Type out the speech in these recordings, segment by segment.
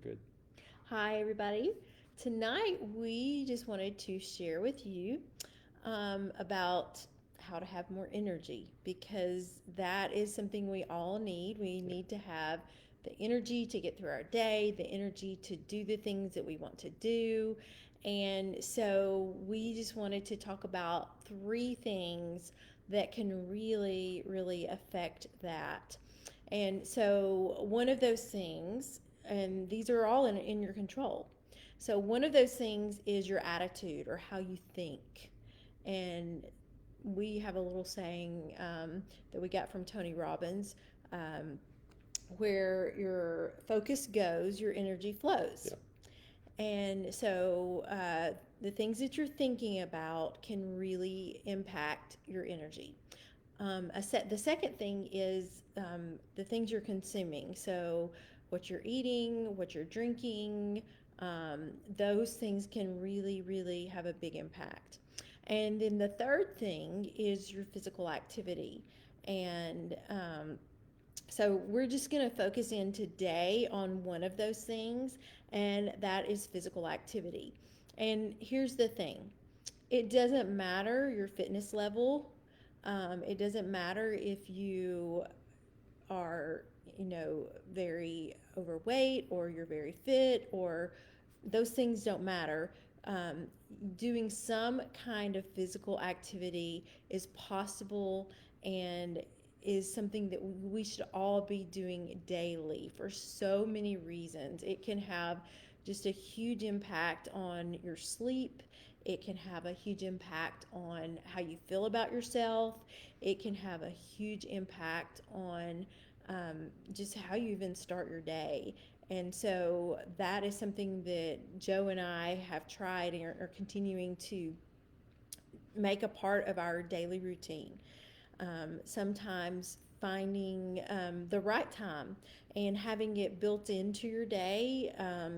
You're good. Hi, everybody. Tonight, we just wanted to share with you about how to have more energy because that is something we all need. We Yeah. need to have the energy to get through our day, the energy to do the things that we want to do. And so, we just wanted to talk about three things that can really, really affect that. And so, one of those things, and these are all in your control. So, one of those things is your attitude or how you think. And we have a little saying that we got from Tony Robbins um, where your focus goes, your energy flows. Yeah. And so, the things that you're thinking about can really impact your energy. The second thing is the things you're consuming. So, what you're eating, what you're drinking, those things can really, really have a big impact. And then the third thing is your physical activity. And so, we're just going to focus in today on one of those things, and that is physical activity. And here's the thing, it doesn't matter your fitness level. It doesn't matter if you are, very overweight or you're very fit, or those things don't matter. Um, Doing some kind of physical activity is possible and is something that we should all be doing daily for so many reasons. It can have just a huge impact on your sleep. It can have a huge impact on how you feel about yourself. It can have a huge impact on just how you even start your day. And so that is something that Joe and I have tried and are continuing to make a part of our daily routine. Sometimes finding the right time and having it built into your day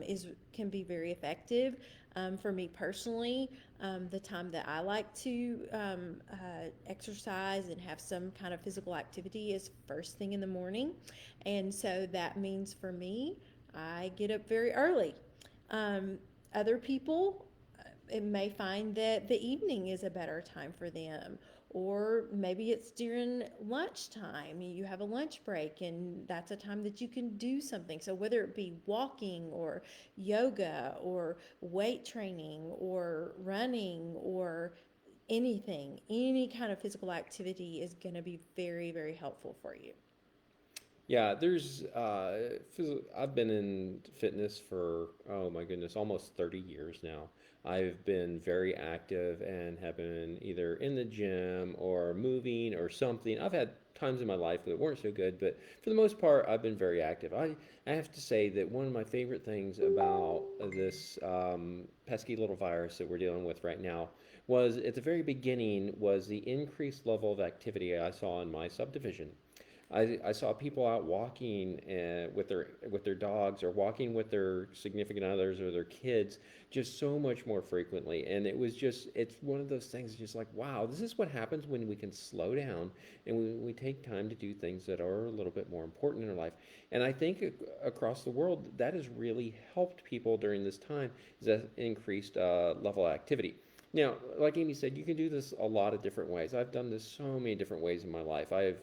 is can be very effective. For me personally, the time that I like to exercise and have some kind of physical activity is first thing in the morning, and so that means for me, I get up very early. Um, Other people it may find that the evening is a better time for them, or maybe it's during lunchtime. You have a lunch break and that's a time that you can do something. So whether it be walking or yoga or weight training or running or anything, any kind of physical activity is going to be very, very helpful for you. Yeah, I've been in fitness for, oh my goodness, almost 30 years now. I've been very active and have been either in the gym or moving or something. I've had times in my life that weren't so good, but for the most part, I've been very active. I have to say that one of my favorite things about this pesky little virus that we're dealing with right now was at the very beginning was the increased level of activity I saw in my subdivision. I saw people out walking with their dogs or walking with their significant others or their kids just so much more frequently, and it's one of those things just like, wow, this is what happens when we can slow down and we take time to do things that are a little bit more important in our life. And I think across the world that has really helped people during this time, is that increased level of activity. Now, like Amy said, you can do this a lot of different ways. I've done this so many different ways in my life. I've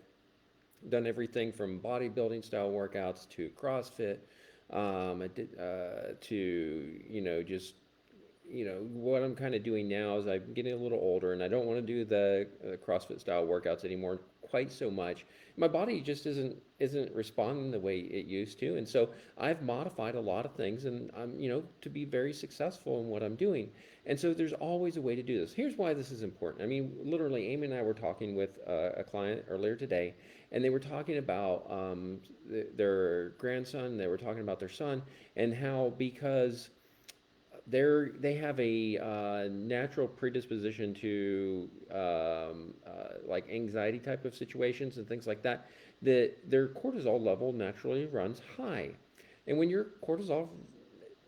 done everything from bodybuilding style workouts to CrossFit. I did to just what I'm kind of doing now is I'm getting a little older and I don't want to do the CrossFit style workouts anymore quite so much. My body just isn't responding the way it used to, and so I've modified a lot of things, and I'm to be very successful in what I'm doing. And so there's always a way to do this. Here's why this is important. I mean, literally, Amy and I were talking with a client earlier today, and they were talking about their grandson. They were talking about their son and how because they have a natural predisposition to like anxiety type of situations and things like that, that their cortisol level naturally runs high. And when your cortisol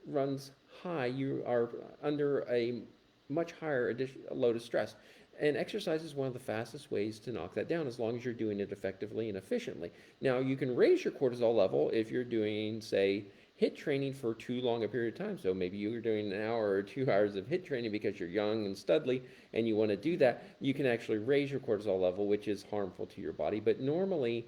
runs high, you are under a much higher load of stress. And exercise is one of the fastest ways to knock that down as long as you're doing it effectively and efficiently. Now, you can raise your cortisol level if you're doing, say, hit training for too long a period of time. So maybe you're doing an hour or 2 hours of hit training because you're young and studly and you want to do that, you can actually raise your cortisol level, which is harmful to your body. But normally,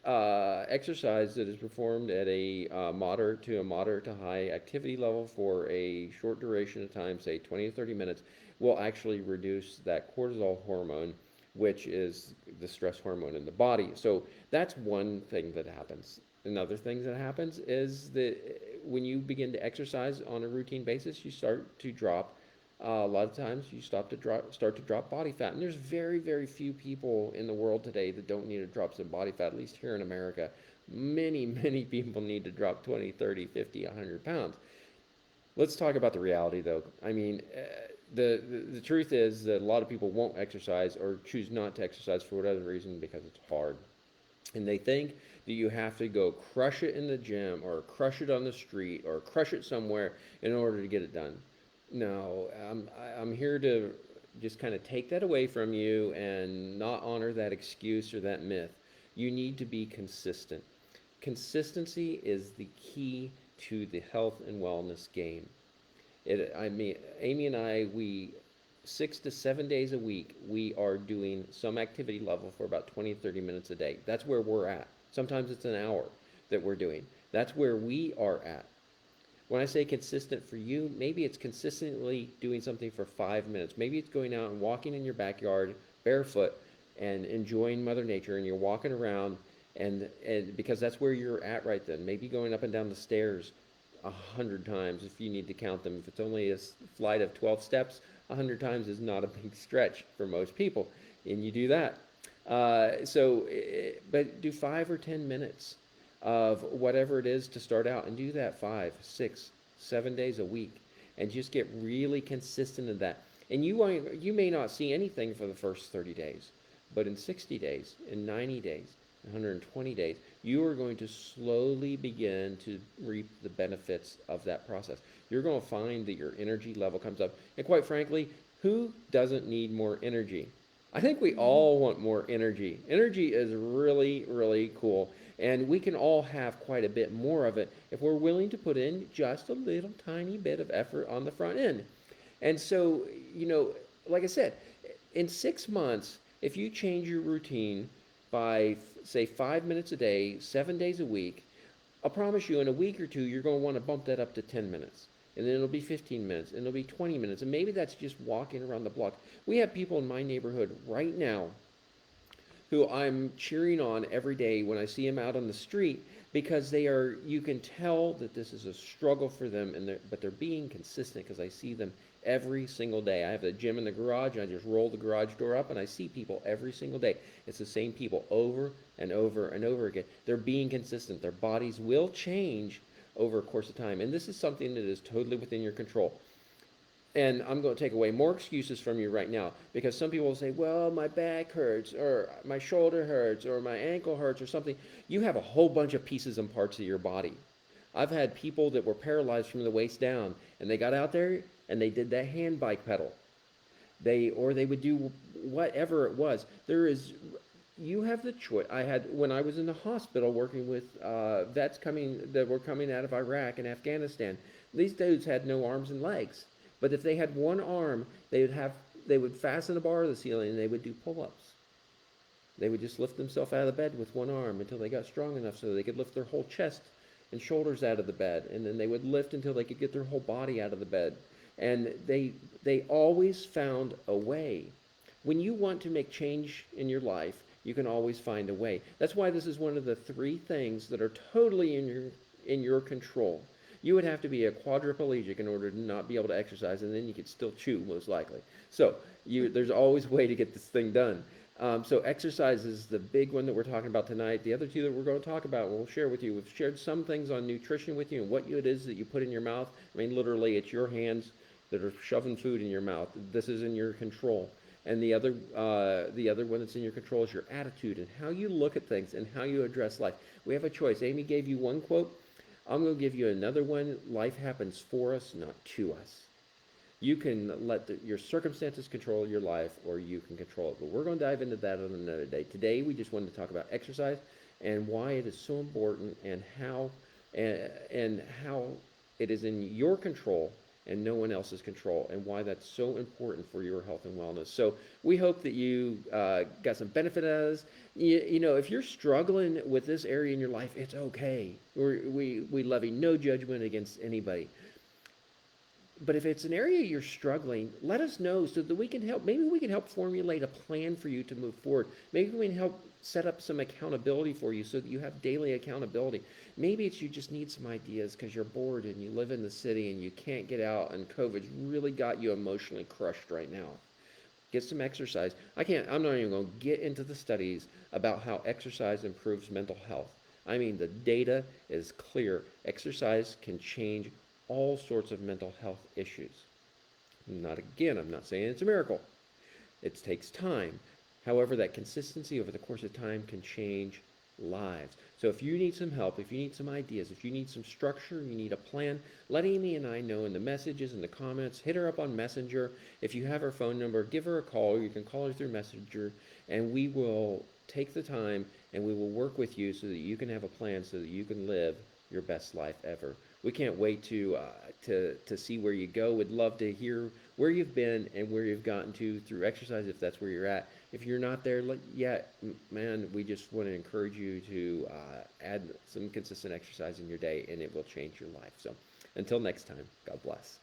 exercise that is performed at a moderate to high activity level for a short duration of time, say 20 to 30 minutes, will actually reduce that cortisol hormone, which is the stress hormone in the body. So that's one thing that happens. Another thing that happens is that when you begin to exercise on a routine basis, you start to drop. A lot of times, you start to drop body fat, and there's very, very few people in the world today that don't need to drop some body fat. At least here in America, many, many people need to drop 20, 30, 50, 100 pounds. Let's talk about the reality, though. I mean, the truth is that a lot of people won't exercise or choose not to exercise for whatever reason because it's hard. And they think that you have to go crush it in the gym or crush it on the street or crush it somewhere in order to get it done. No, I'm here to just kind of take that away from you and not honor that excuse or that myth. You need to be consistent. Consistency is the key to the health and wellness game. I mean, Amy and I, we 6 to 7 days a week, we are doing some activity level for about 20 to 30 minutes a day. That's where we're at. Sometimes it's an hour that we're doing. That's where we are at. When I say consistent for you, maybe it's consistently doing something for 5 minutes. Maybe it's going out and walking in your backyard barefoot and enjoying Mother Nature, and you're walking around, and because that's where you're at right then. Maybe going up and down the stairs 100 times if you need to count them. If it's only a flight of 12 steps, 100 times is not a big stretch for most people, and you do that. But do 5 or 10 minutes of whatever it is to start out, and do that 5, 6, 7 days a week, and just get really consistent in that. And you may not see anything for the first 30 days, but in 60 days, in 90 days, 120 days, you are going to slowly begin to reap the benefits of that process. You're going to find that your energy level comes up. And quite frankly, who doesn't need more energy? I think we all want more energy. Energy is really, really cool. And we can all have quite a bit more of it if we're willing to put in just a little tiny bit of effort on the front end. And so, you know, like I said, in 6 months, if you change your routine by, say, 5 minutes a day, 7 days a week, I'll promise you in a week or two, you're going to want to bump that up to 10 minutes. And then it'll be 15 minutes, and it'll be 20 minutes, and maybe that's just walking around the block. We have people in my neighborhood right now who I'm cheering on every day when I see them out on the street because you can tell that this is a struggle for them, but they're being consistent because I see them every single day. I have a gym in the garage, and I just roll the garage door up, and I see people every single day. It's the same people over and over and over again. They're being consistent. Their bodies will change over a course of time, and this is something that is totally within your control. And I'm going to take away more excuses from you right now because some people will say, well, my back hurts or my shoulder hurts or my ankle hurts or something. You have a whole bunch of pieces and parts of your body. I've had people that were paralyzed from the waist down, and they got out there and they did that hand bike pedal. They would do whatever it was. You have the choice. When I was in the hospital working with vets that were coming out of Iraq and Afghanistan, these dudes had no arms and legs. But if they had one arm, they would fasten a bar to the ceiling and they would do pull-ups. They would just lift themselves out of the bed with one arm until they got strong enough so they could lift their whole chest and shoulders out of the bed, and then they would lift until they could get their whole body out of the bed. And they always found a way. When you want to make change in your life, you can always find a way. That's why this is one of the three things that are totally in your control. You would have to be a quadriplegic in order to not be able to exercise, and then you could still chew, most likely. So there's always a way to get this thing done. So exercise is the big one that we're talking about tonight. The other two that we're going to talk about, we'll share with you. We've shared some things on nutrition with you and what it is that you put in your mouth. I mean, literally, it's your hands that are shoving food in your mouth. This is in your control. And the other one that's in your control is your attitude and how you look at things and how you address life. We have a choice. Amy gave you one quote. I'm going to give you another one. Life happens for us, not to us. You can let your circumstances control your life, or you can control it. But we're going to dive into that on another day. Today, we just wanted to talk about exercise and why it is so important and how and how it is in your control and no one else's control, and why that's so important for your health and wellness. So we hope that you got some benefit out of this. If you're struggling with this area in your life, it's okay. We levy no judgment against anybody. But if it's an area you're struggling, let us know so that we can help. Maybe we can help formulate a plan for you to move forward. Maybe we can help set up some accountability for you so that you have daily accountability. Maybe it's you just need some ideas because you're bored and you live in the city and you can't get out, and COVID's really got you emotionally crushed right now. Get some exercise. I'm not even going to get into the studies about how exercise improves mental health. I mean, the data is clear. Exercise can change all sorts of mental health issues. I'm not saying it's a miracle. It takes time. However, that consistency over the course of time can change lives. So if you need some help, if you need some ideas, if you need some structure, you need a plan, let Amy and I know in the messages and the comments. Hit her up on Messenger. If you have her phone number, give her a call. You can call her through Messenger, and we will take the time and we will work with you so that you can have a plan so that you can live your best life ever. We can't wait to see where you go. We'd love to hear where you've been and where you've gotten to through exercise, if that's where you're at. If you're not there yet, man, we just want to encourage you to add some consistent exercise in your day, and it will change your life. So until next time, God bless.